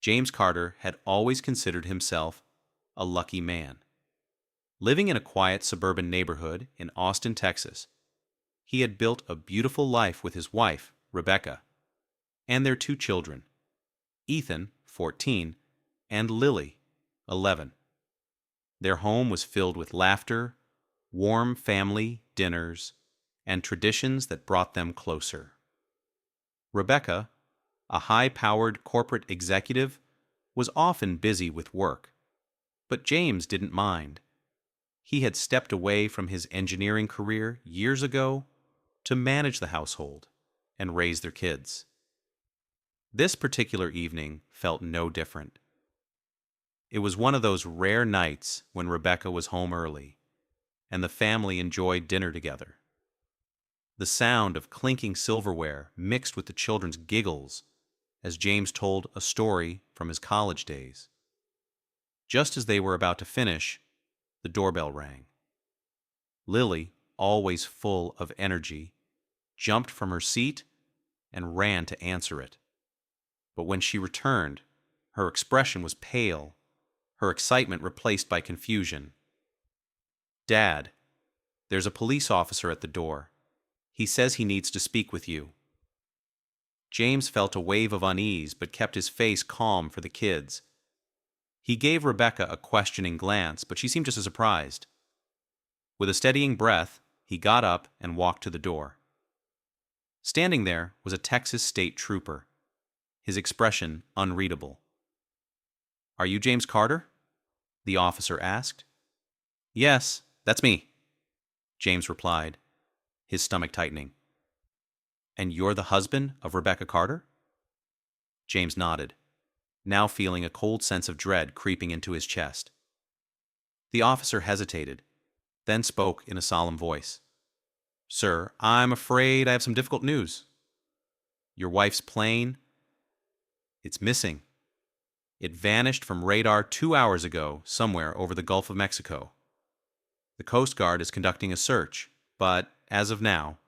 James Carter had always considered himself a lucky man. Living in a quiet suburban neighborhood in Austin, Texas, he had built a beautiful life with his wife, Rebecca, and their two children, Ethan, 14, and Lily, 11. Their home was filled with laughter, warm family dinners, and traditions that brought them closer. Rebecca, a high-powered corporate executive, was often busy with work, but James didn't mind. He had stepped away from his engineering career years ago to manage the household and raise their kids. This particular evening felt no different. It was one of those rare nights when Rebecca was home early, and the family enjoyed dinner together. The sound of clinking silverware mixed with the children's giggles as James told a story from his college days. Just as they were about to finish, the doorbell rang. Lily, always full of energy, jumped from her seat and ran to answer it. But when she returned, her expression was pale, her excitement replaced by confusion. "Dad, there's a police officer at the door. He says he needs to speak with you." James felt a wave of unease but kept his face calm for the kids. He gave Rebecca a questioning glance, but she seemed just as surprised. With a steadying breath, he got up and walked to the door. Standing there was a Texas state trooper, his expression unreadable. "Are you James Carter?" the officer asked. "Yes, that's me," James replied, his stomach tightening. "And you're the husband of Rebecca Carter?" James nodded, now feeling a cold sense of dread creeping into his chest. The officer hesitated, then spoke in a solemn voice. "Sir, I'm afraid I have some difficult news. Your wife's plane, it's missing. It vanished from radar 2 hours ago somewhere over the Gulf of Mexico. The Coast Guard is conducting a search, but as of now,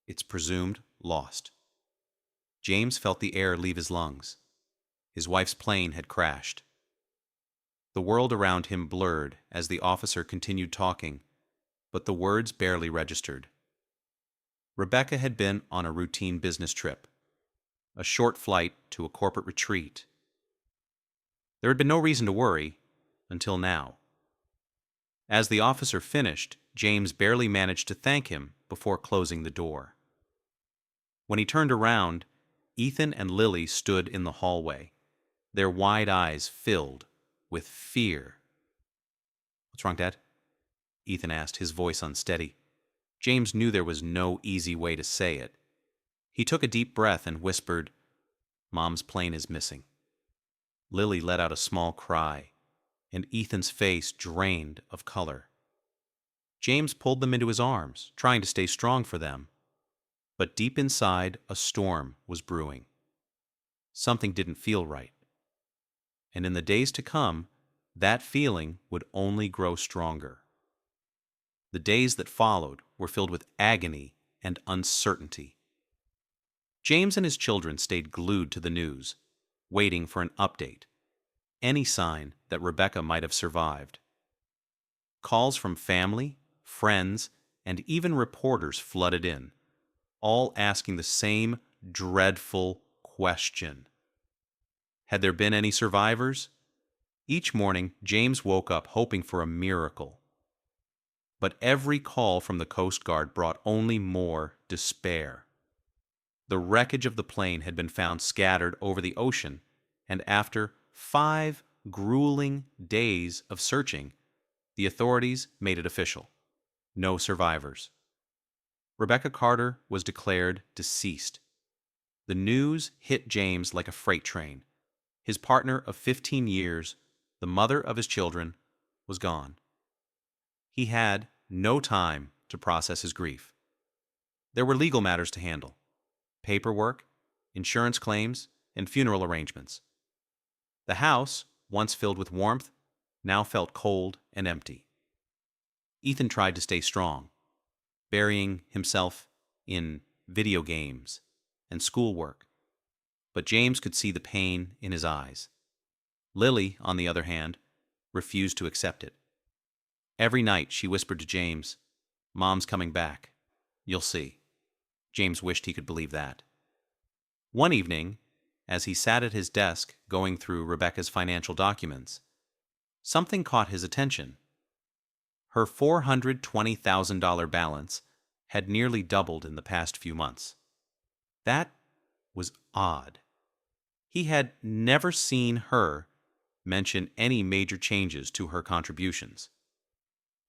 it's presumed lost." James felt the air leave his lungs. His wife's plane had crashed. The world around him blurred as the officer continued talking, but the words barely registered. Rebecca had been on a routine business trip, a short flight to a corporate retreat. There had been no reason to worry until now. As the officer finished, James barely managed to thank him before closing the door. When he turned around, Ethan and Lily stood in the hallway, their wide eyes filled with fear. "What's wrong, Dad?" Ethan asked, his voice unsteady. James knew there was no easy way to say it. He took a deep breath and whispered, "Mom's plane is missing." Lily let out a small cry, and Ethan's face drained of color. James pulled them into his arms, trying to stay strong for them. But deep inside, a storm was brewing. Something didn't feel right. And in the days to come, that feeling would only grow stronger. The days that followed were filled with agony and uncertainty. James and his children stayed glued to the news, waiting for an update, any sign that Rebecca might have survived. Calls from family, friends, and even reporters flooded in, all asking the same dreadful question. Had there been any survivors? Each morning, James woke up hoping for a miracle. But every call from the Coast Guard brought only more despair. The wreckage of the plane had been found scattered over the ocean, and after 5 grueling days of searching, the authorities made it official. No survivors. Rebecca Carter was declared deceased. The news hit James like a freight train. His partner of 15 years, the mother of his children, was gone. He had no time to process his grief. There were legal matters to handle: paperwork, insurance claims, and funeral arrangements. The house, once filled with warmth, now felt cold and empty. Ethan tried to stay strong, burying himself in video games and schoolwork, but James could see the pain in his eyes. Lily, on the other hand, refused to accept it. Every night she whispered to James, "Mom's coming back. You'll see." James wished he could believe that. One evening, as he sat at his desk going through Rebecca's financial documents, something caught his attention. Her $420,000 balance had nearly doubled in the past few months. That was odd. He had never seen her mention any major changes to her contributions.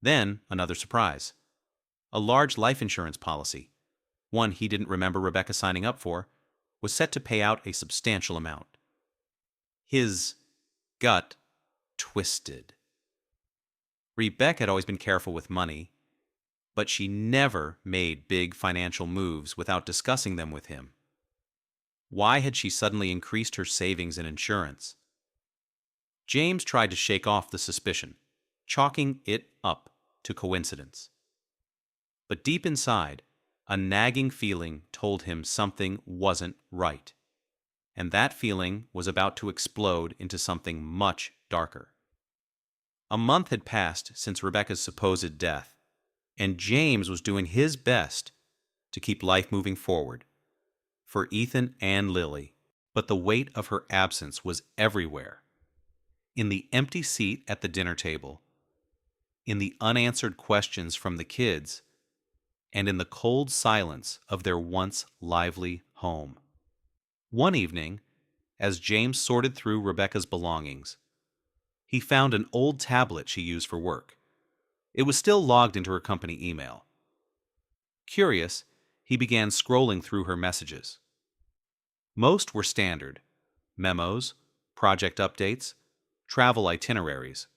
Then, another surprise. A large life insurance policy, one he didn't remember Rebecca signing up for, was set to pay out a substantial amount. His gut twisted. Rebecca had always been careful with money, but she never made big financial moves without discussing them with him. Why had she suddenly increased her savings and insurance? James tried to shake off the suspicion, chalking it up to coincidence. But deep inside, a nagging feeling told him something wasn't right, and that feeling was about to explode into something much darker. A month had passed since Rebecca's supposed death, and James was doing his best to keep life moving forward for Ethan and Lily, but the weight of her absence was everywhere. In the empty seat at the dinner table, in the unanswered questions from the kids, and in the cold silence of their once lively home. One evening, as James sorted through Rebecca's belongings, he found an old tablet she used for work. It was still logged into her company email. Curious, he began scrolling through her messages. Most were standard: memos, project updates, travel itineraries,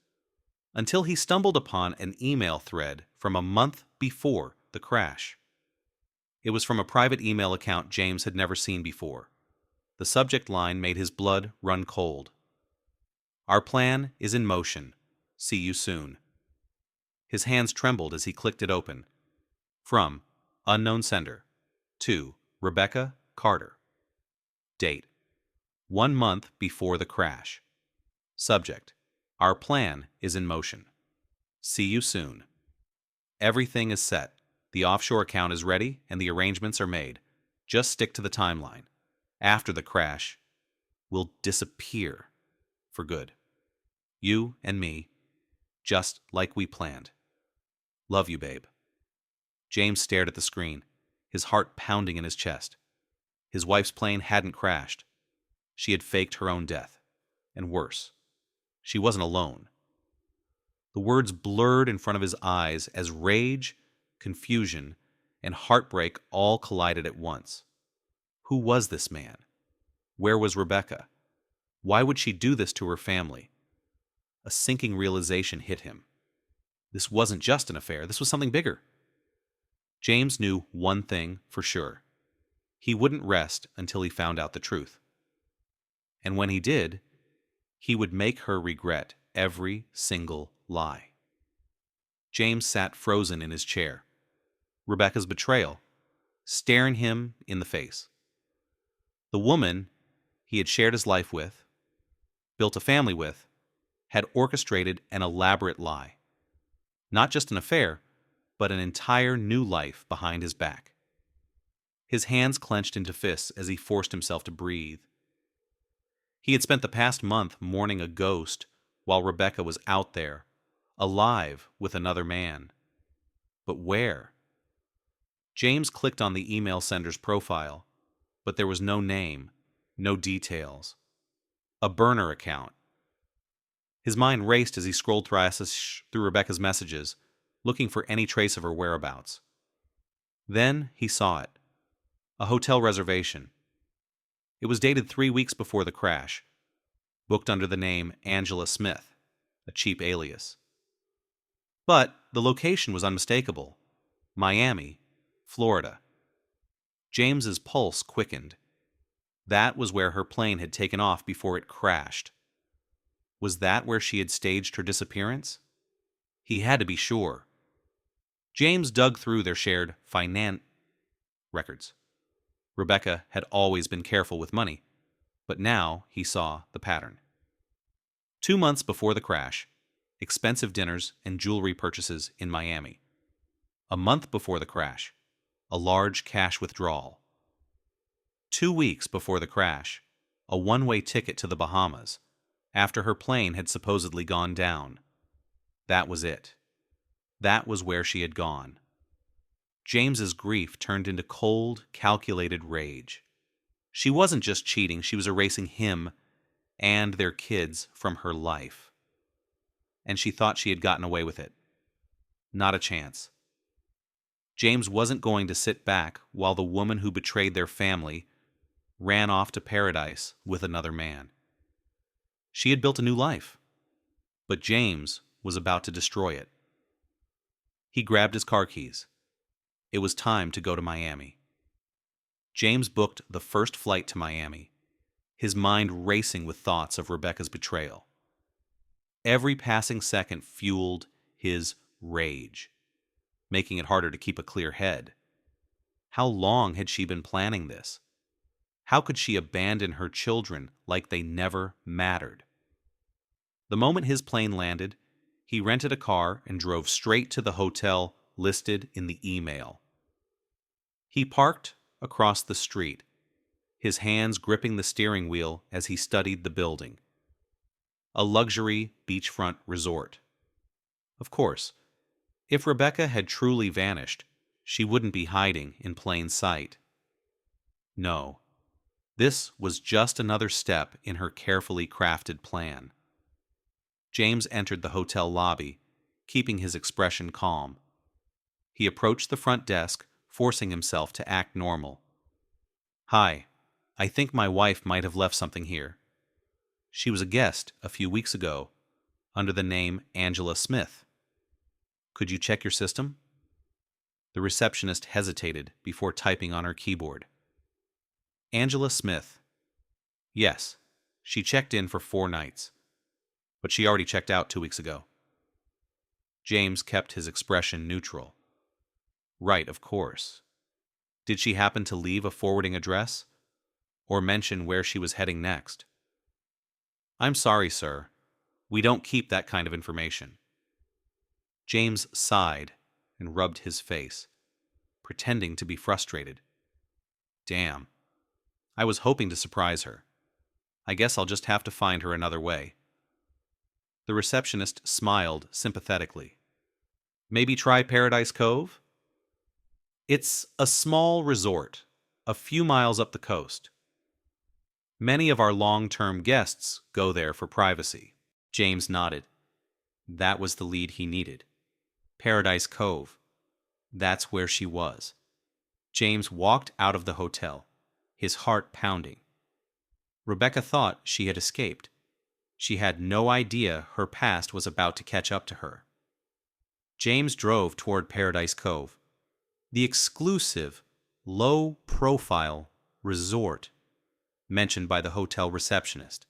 until he stumbled upon an email thread from a month before the crash. It was from a private email account James had never seen before. The subject line made his blood run cold. "Our plan is in motion. See you soon." His hands trembled as he clicked it open. From unknown sender to Rebecca Carter. Date: 1 month before the crash. Subject: Our plan is in motion. See you soon. Everything is set. The offshore account is ready and the arrangements are made. Just stick to the timeline. After the crash, we'll disappear for good. You and me, just like we planned. Love you, babe. James stared at the screen, his heart pounding in his chest. His wife's plane hadn't crashed. She had faked her own death. And worse, she wasn't alone. The words blurred in front of his eyes as rage, confusion, and heartbreak all collided at once. Who was this man? Where was Rebecca? Why would she do this to her family? A sinking realization hit him. This wasn't just an affair, this was something bigger. James knew one thing for sure. He wouldn't rest until he found out the truth. And when he did, he would make her regret every single lie. James sat frozen in his chair. Rebecca's betrayal staring him in the face. The woman he had shared his life with, built a family with, had orchestrated an elaborate lie. Not just an affair, but an entire new life behind his back. His hands clenched into fists as he forced himself to breathe. He had spent the past month mourning a ghost while Rebecca was out there, alive with another man. But where? James clicked on the email sender's profile, but there was no name, no details. A burner account. His mind raced as he scrolled through Rebecca's messages, looking for any trace of her whereabouts. Then he saw it. A hotel reservation. It was dated 3 weeks before the crash, booked under the name Angela Smith, a cheap alias. But the location was unmistakable: Miami, Florida. James's pulse quickened. That was where her plane had taken off before it crashed. Was that where she had staged her disappearance? He had to be sure. James dug through their shared finance records. Rebecca had always been careful with money, but now he saw the pattern. 2 months before the crash, expensive dinners and jewelry purchases in Miami. A month before the crash, a large cash withdrawal. 2 weeks before the crash, a one-way ticket to the Bahamas, after her plane had supposedly gone down. That was it. That was where she had gone. James's grief turned into cold, calculated rage. She wasn't just cheating, she was erasing him and their kids from her life. And she thought she had gotten away with it. Not a chance. James wasn't going to sit back while the woman who betrayed their family ran off to paradise with another man. She had built a new life, but James was about to destroy it. He grabbed his car keys. It was time to go to Miami. James booked the first flight to Miami, his mind racing with thoughts of Rebecca's betrayal. Every passing second fueled his rage, making it harder to keep a clear head. How long had she been planning this? How could she abandon her children like they never mattered? The moment his plane landed, he rented a car and drove straight to the hotel listed in the email. He parked across the street, his hands gripping the steering wheel as he studied the building. A luxury beachfront resort. Of course, if Rebecca had truly vanished, she wouldn't be hiding in plain sight. No, this was just another step in her carefully crafted plan. James entered the hotel lobby, keeping his expression calm. He approached the front desk, forcing himself to act normal. "Hi, I think my wife might have left something here. She was a guest a few weeks ago, under the name Angela Smith. Could you check your system?" The receptionist hesitated before typing on her keyboard. Angela Smith. Yes, she checked in for 4 nights, but she already checked out 2 weeks ago. James kept his expression neutral. Right, of course. Did she happen to leave a forwarding address? Or mention where she was heading next? "I'm sorry, sir. We don't keep that kind of information." James sighed and rubbed his face, pretending to be frustrated. Damn. I was hoping to surprise her. I guess I'll just have to find her another way. The receptionist smiled sympathetically. "Maybe try Paradise Cove?" "It's a small resort, a few miles up the coast. Many of our long-term guests go there for privacy." James nodded. That was the lead he needed. Paradise Cove. That's where she was. James walked out of the hotel, his heart pounding. Rebecca thought she had escaped. She had no idea her past was about to catch up to her. James drove toward Paradise Cove, the exclusive, low-profile resort mentioned by the hotel receptionist.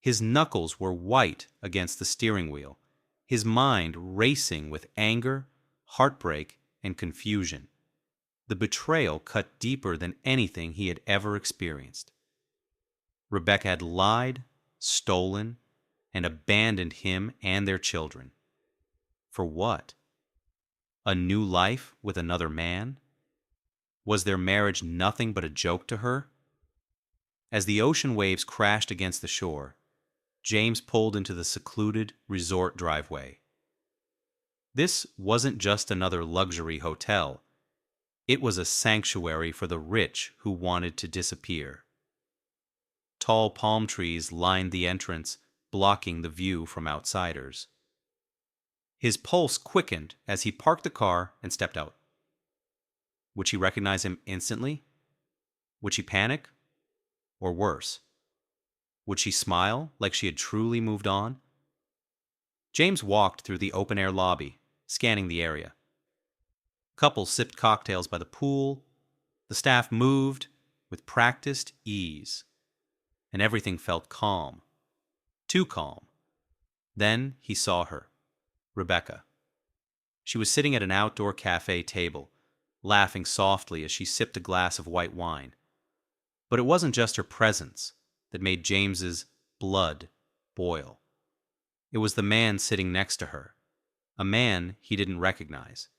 His knuckles were white against the steering wheel, his mind racing with anger, heartbreak, and confusion. The betrayal cut deeper than anything he had ever experienced. Rebecca had lied, stolen, and abandoned him and their children. For what? A new life with another man? Was their marriage nothing but a joke to her? As the ocean waves crashed against the shore, James pulled into the secluded resort driveway. This wasn't just another luxury hotel. It was a sanctuary for the rich who wanted to disappear. Tall palm trees lined the entrance, blocking the view from outsiders. His pulse quickened as he parked the car and stepped out. Would she recognize him instantly? Would she panic? Or worse, would she smile like she had truly moved on? James walked through the open-air lobby, scanning the area. Couples sipped cocktails by the pool. The staff moved with practiced ease, and everything felt calm. Too calm. Then he saw her, Rebecca. She was sitting at an outdoor cafe table, laughing softly as she sipped a glass of white wine. But it wasn't just her presence that made James's blood boil. It was the man sitting next to her, a man he didn't recognize.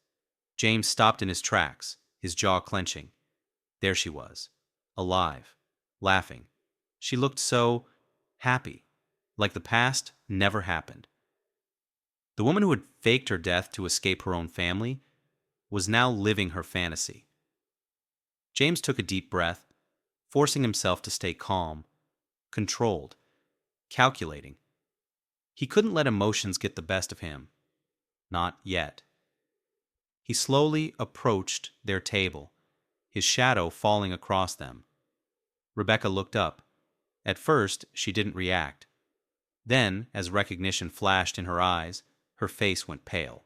James stopped in his tracks, his jaw clenching. There she was, alive, laughing. She looked so happy, like the past never happened. The woman who had faked her death to escape her own family was now living her fantasy. James took a deep breath, forcing himself to stay calm, controlled, calculating. He couldn't let emotions get the best of him. Not yet. He slowly approached their table, his shadow falling across them. Rebecca looked up. At first, she didn't react. Then, as recognition flashed in her eyes, her face went pale.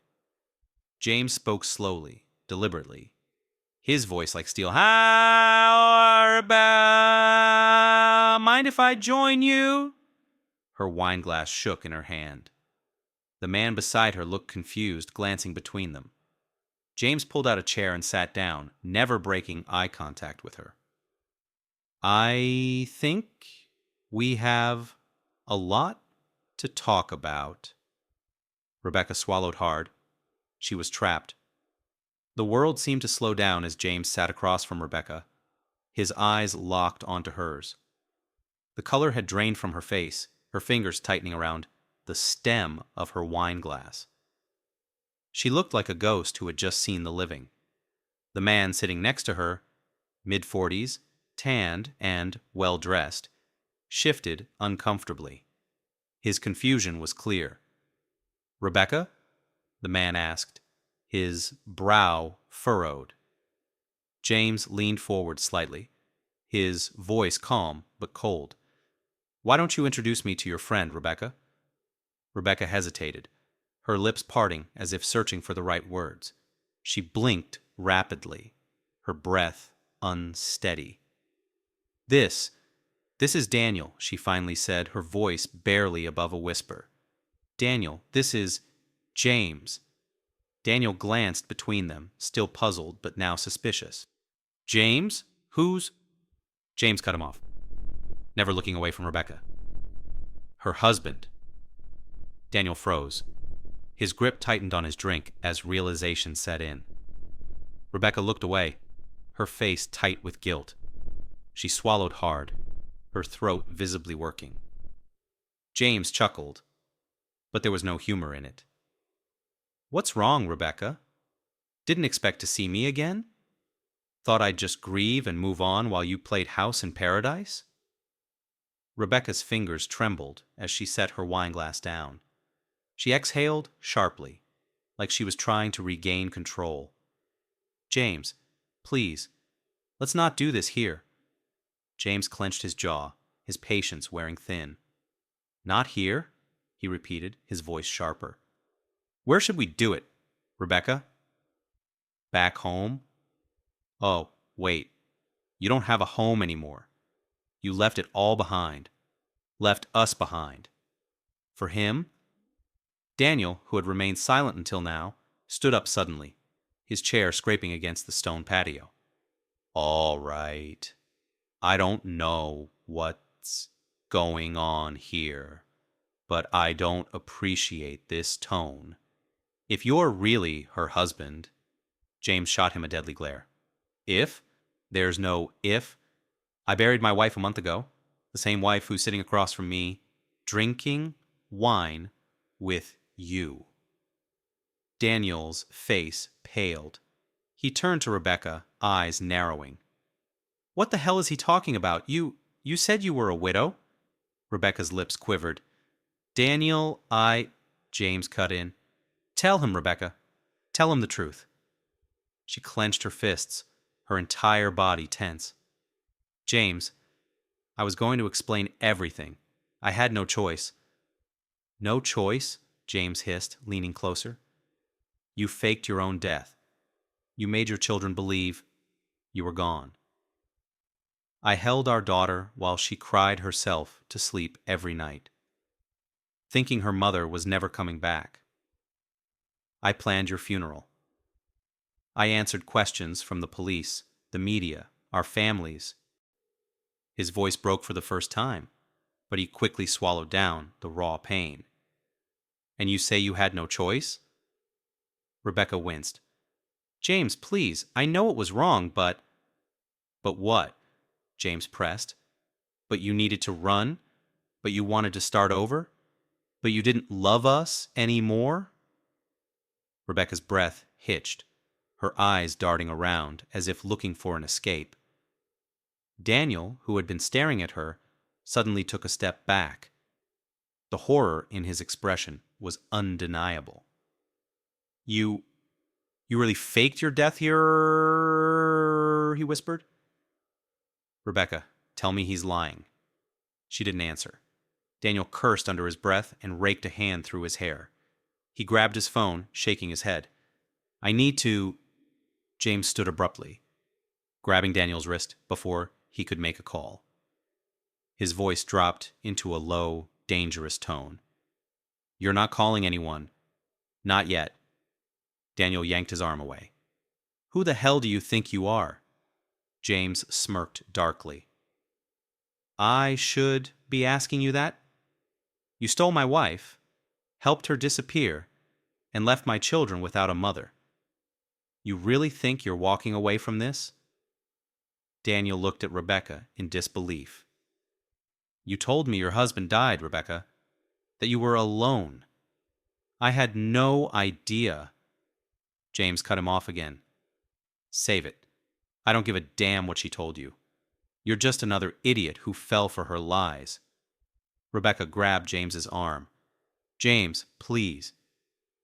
James spoke slowly, deliberately, his voice like steel. How about... Mind if I join you? Her wineglass shook in her hand. The man beside her looked confused, glancing between them. James pulled out a chair and sat down, never breaking eye contact with her. I think we have a lot to talk about. Rebecca swallowed hard. She was trapped. The world seemed to slow down as James sat across from Rebecca, his eyes locked onto hers. The color had drained from her face, her fingers tightening around the stem of her wineglass. She looked like a ghost who had just seen the living. The man sitting next to her, mid-40s, tanned and well-dressed, shifted uncomfortably. His confusion was clear. "Rebecca?" the man asked, his brow furrowed. James leaned forward slightly, his voice calm but cold. "Why don't you introduce me to your friend, Rebecca?" Rebecca hesitated, her lips parting as if searching for the right words. She blinked rapidly, her breath unsteady. This is Daniel," she finally said, her voice barely above a whisper. "Daniel, this is James." Daniel glanced between them, still puzzled but now suspicious. "James? Who's—" James cut him off, never looking away from Rebecca. "Her husband." Daniel froze. His grip tightened on his drink as realization set in. Rebecca looked away, her face tight with guilt. She swallowed hard, her throat visibly working. James chuckled, but there was no humor in it. "What's wrong, Rebecca? Didn't expect to see me again? Thought I'd just grieve and move on while you played house in paradise?" Rebecca's fingers trembled as she set her wineglass down. She exhaled sharply, like she was trying to regain control. "James, please, let's not do this here." James clenched his jaw, his patience wearing thin. "Not here?" he repeated, his voice sharper. "Where should we do it, Rebecca?" "Back home?" "Oh, wait. You don't have a home anymore. You left it all behind. Left us behind." For him? Daniel, who had remained silent until now, stood up suddenly, his chair scraping against the stone patio. "All right. I don't know what's going on here, but I don't appreciate this tone. If you're really her husband—" James shot him a deadly glare. "If? There's no if. I buried my wife a month ago, the same wife who's sitting across from me, drinking wine with you." Daniel's face paled. He turned to Rebecca, eyes narrowing. "What the hell is he talking about? You said you were a widow." Rebecca's lips quivered. "Daniel, James cut in. "Tell him, Rebecca. Tell him the truth." She clenched her fists, her entire body tense. "James, I was going to explain everything. I had no choice." "No choice?" James hissed, leaning closer. "You faked your own death. You made your children believe you were gone. I held our daughter while she cried herself to sleep every night, thinking her mother was never coming back. I planned your funeral. I answered questions from the police, the media, our families." His voice broke for the first time, but he quickly swallowed down the raw pain. And you say you had no choice? Rebecca winced. James, please, I know it was wrong, but... But what? James pressed. But you needed to run? But you wanted to start over? But you didn't love us anymore? Rebecca's breath hitched, her eyes darting around as if looking for an escape. Daniel, who had been staring at her, suddenly took a step back. The horror in his expression was undeniable. You really faked your death here? He whispered. Rebecca, tell me he's lying. She didn't answer. Daniel cursed under his breath and raked a hand through his hair. He grabbed his phone, shaking his head. I need to... James stood abruptly, grabbing Daniel's wrist before he could make a call. His voice dropped into a low, dangerous tone. You're not calling anyone. Not yet. Daniel yanked his arm away. Who the hell do you think you are? James smirked darkly. I should be asking you that? You stole my wife, helped her disappear, and left my children without a mother. You really think you're walking away from this? Daniel looked at Rebecca in disbelief. You told me your husband died, Rebecca, that you were alone. I had no idea. James cut him off again. Save it. I don't give a damn what she told you. You're just another idiot who fell for her lies. Rebecca grabbed James's arm. James, please.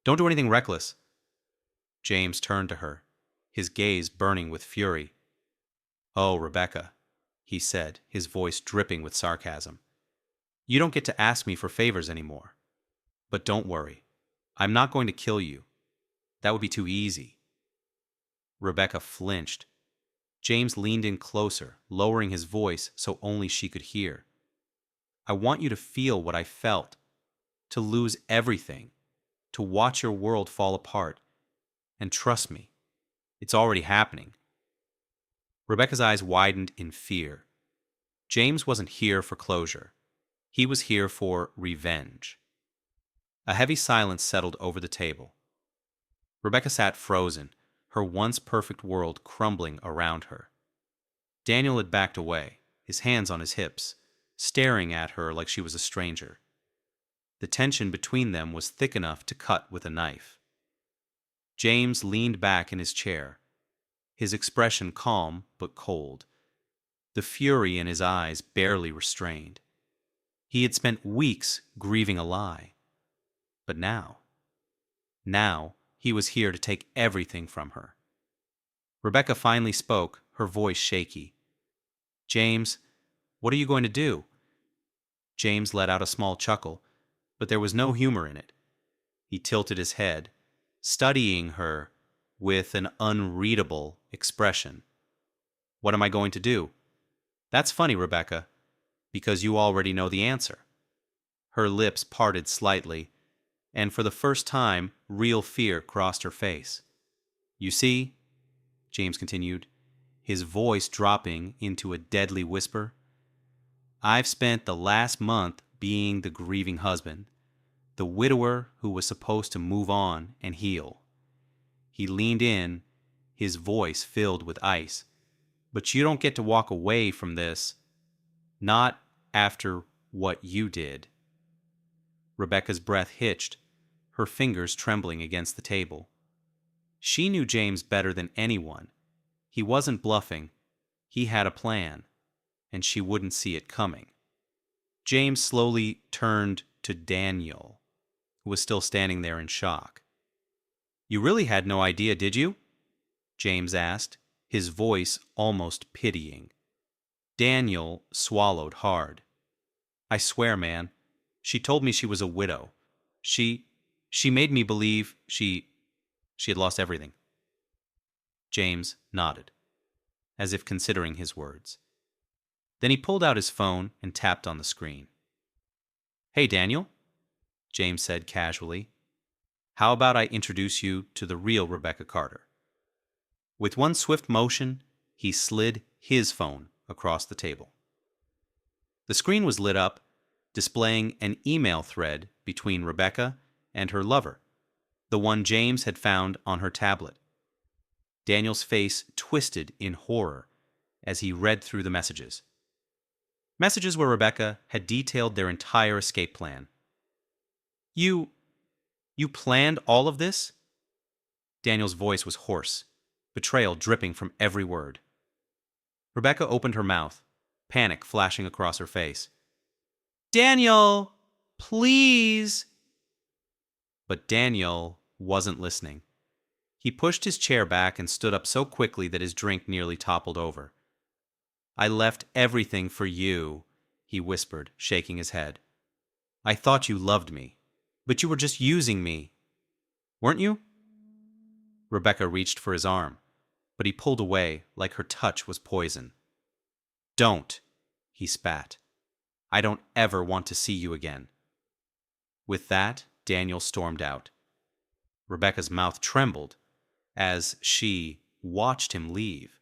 Don't do anything reckless. James turned to her, his gaze burning with fury. Oh, Rebecca, he said, his voice dripping with sarcasm. You don't get to ask me for favors anymore. But don't worry. I'm not going to kill you. That would be too easy. Rebecca flinched. James leaned in closer, lowering his voice so only she could hear. I want you to feel what I felt. To lose everything. To watch your world fall apart. And trust me, it's already happening. Rebecca's eyes widened in fear. James wasn't here for closure. He was here for revenge. A heavy silence settled over the table. Rebecca sat frozen, her once perfect world crumbling around her. Daniel had backed away, his hands on his hips, staring at her like she was a stranger. The tension between them was thick enough to cut with a knife. James leaned back in his chair, his expression calm but cold, the fury in his eyes barely restrained. He had spent weeks grieving a lie. But now he was here to take everything from her. Rebecca finally spoke, her voice shaky. James, what are you going to do? James let out a small chuckle, but there was no humor in it. He tilted his head, studying her with an unreadable expression. What am I going to do? That's funny, Rebecca, because you already know the answer. Her lips parted slightly, and for the first time, real fear crossed her face. You see, James continued, his voice dropping into a deadly whisper, I've spent the last month being the grieving husband, the widower who was supposed to move on and heal. He leaned in, his voice filled with ice. But you don't get to walk away from this. Not after what you did. Rebecca's breath hitched, her fingers trembling against the table. She knew James better than anyone. He wasn't bluffing. He had a plan, and she wouldn't see it coming. James slowly turned to Daniel, who was still standing there in shock. You really had no idea, did you? James asked, his voice almost pitying. Daniel swallowed hard. I swear, man, she told me she was a widow. She made me believe she had lost everything. James nodded, as if considering his words. Then he pulled out his phone and tapped on the screen. Hey, Daniel, James said casually. How about I introduce you to the real Rebecca Carter? With one swift motion, he slid his phone across the table. The screen was lit up, displaying an email thread between Rebecca and her lover, the one James had found on her tablet. Daniel's face twisted in horror as he read through the messages. Messages where Rebecca had detailed their entire escape plan. You planned all of this? Daniel's voice was hoarse, betrayal dripping from every word. Rebecca opened her mouth, panic flashing across her face. Daniel, please! But Daniel wasn't listening. He pushed his chair back and stood up so quickly that his drink nearly toppled over. I left everything for you, he whispered, shaking his head. I thought you loved me, but you were just using me. Weren't you? Rebecca reached for his arm, but he pulled away like her touch was poison. Don't, he spat. I don't ever want to see you again. With that, Daniel stormed out. Rebecca's mouth trembled as she watched him leave.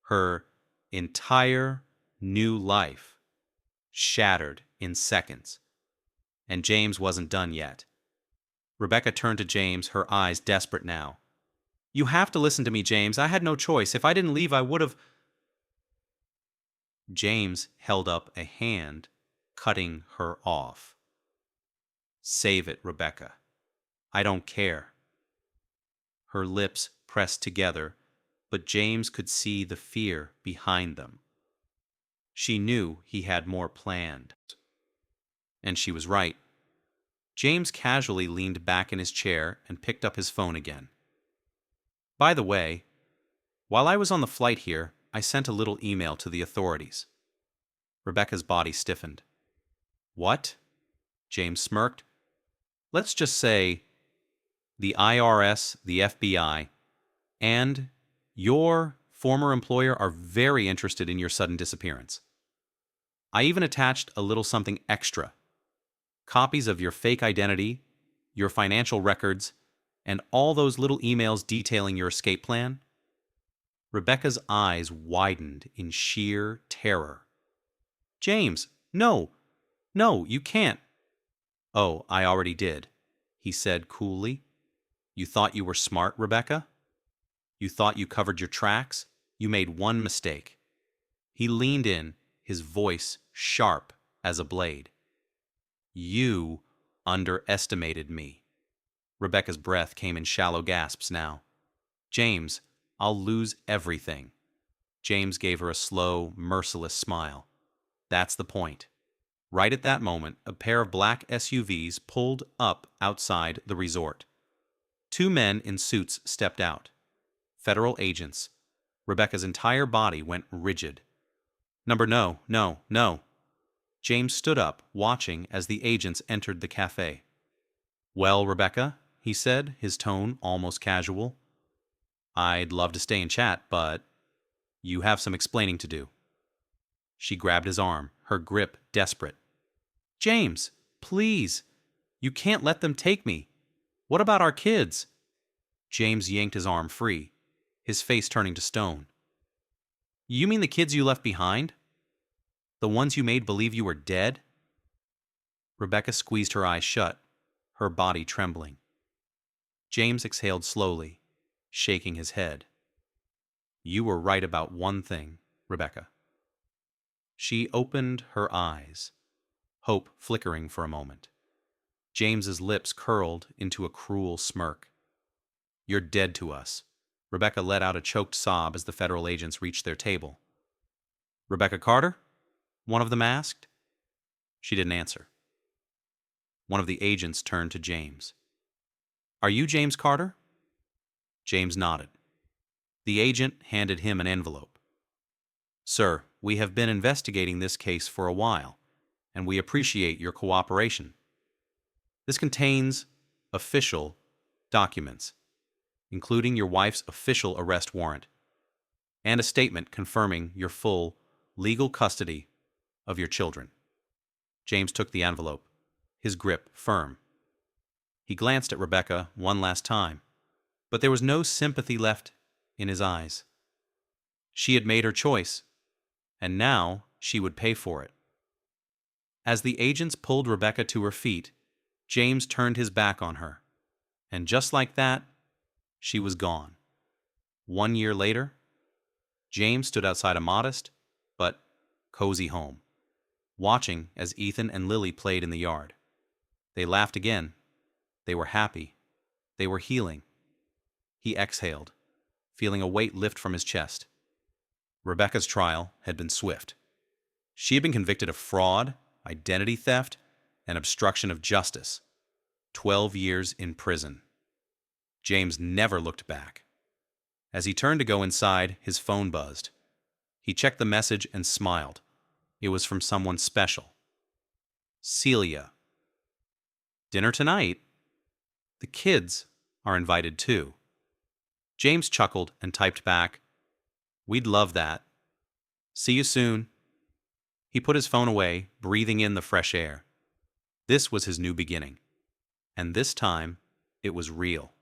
Her entire new life shattered in seconds. And James wasn't done yet. Rebecca turned to James, her eyes desperate now. You have to listen to me, James. I had no choice. If I didn't leave, I would have... James held up a hand, cutting her off. Save it, Rebecca. I don't care. Her lips pressed together, but James could see the fear behind them. She knew he had more planned. And she was right. James casually leaned back in his chair and picked up his phone again. By the way, while I was on the flight here, I sent a little email to the authorities. Rebecca's body stiffened. What? James smirked. Let's just say the IRS, the FBI, and your former employer are very interested in your sudden disappearance. I even attached a little something extra. Copies of your fake identity, your financial records, and all those little emails detailing your escape plan. Rebecca's eyes widened in sheer terror. James, no, you can't. Oh, I already did, he said coolly. You thought you were smart, Rebecca? You thought you covered your tracks? You made one mistake. He leaned in, his voice sharp as a blade. You underestimated me. Rebecca's breath came in shallow gasps now. James, I'll lose everything. James gave her a slow, merciless smile. That's the point. Right at that moment, a pair of black SUVs pulled up outside the resort. Two men in suits stepped out. Federal agents. Rebecca's entire body went rigid. No. James stood up, watching as the agents entered the cafe. Well, Rebecca, he said, his tone almost casual. I'd love to stay and chat, but you have some explaining to do. She grabbed his arm, her grip desperate. James, please. You can't let them take me. What about our kids? James yanked his arm free, his face turning to stone. You mean the kids you left behind? The ones you made believe you were dead? Rebecca squeezed her eyes shut, her body trembling. James exhaled slowly, shaking his head. You were right about one thing, Rebecca. She opened her eyes, hope flickering for a moment. James's lips curled into a cruel smirk. You're dead to us. Rebecca let out a choked sob as the federal agents reached their table. Rebecca Carter? One of them asked. She didn't answer. One of the agents turned to James. Are you James Carter? James nodded. The agent handed him an envelope. Sir, we have been investigating this case for a while, and we appreciate your cooperation. This contains official documents, including your wife's official arrest warrant, and a statement confirming your full legal custody of your children. James took the envelope, his grip firm. He glanced at Rebecca one last time, but there was no sympathy left in his eyes. She had made her choice, and now she would pay for it. As the agents pulled Rebecca to her feet, James turned his back on her, and just like that, she was gone. 1 year later, James stood outside a modest but cozy home, watching as Ethan and Lily played in the yard. They laughed again. They were happy. They were healing. He exhaled, feeling a weight lift from his chest. Rebecca's trial had been swift. She had been convicted of fraud, identity theft, and obstruction of justice. 12 years in prison. James never looked back. As he turned to go inside, his phone buzzed. He checked the message and smiled. It was from someone special. Celia. Dinner tonight? The kids are invited too. James chuckled and typed back, "We'd love that. See you soon." He put his phone away, breathing in the fresh air. This was his new beginning. And this time, it was real.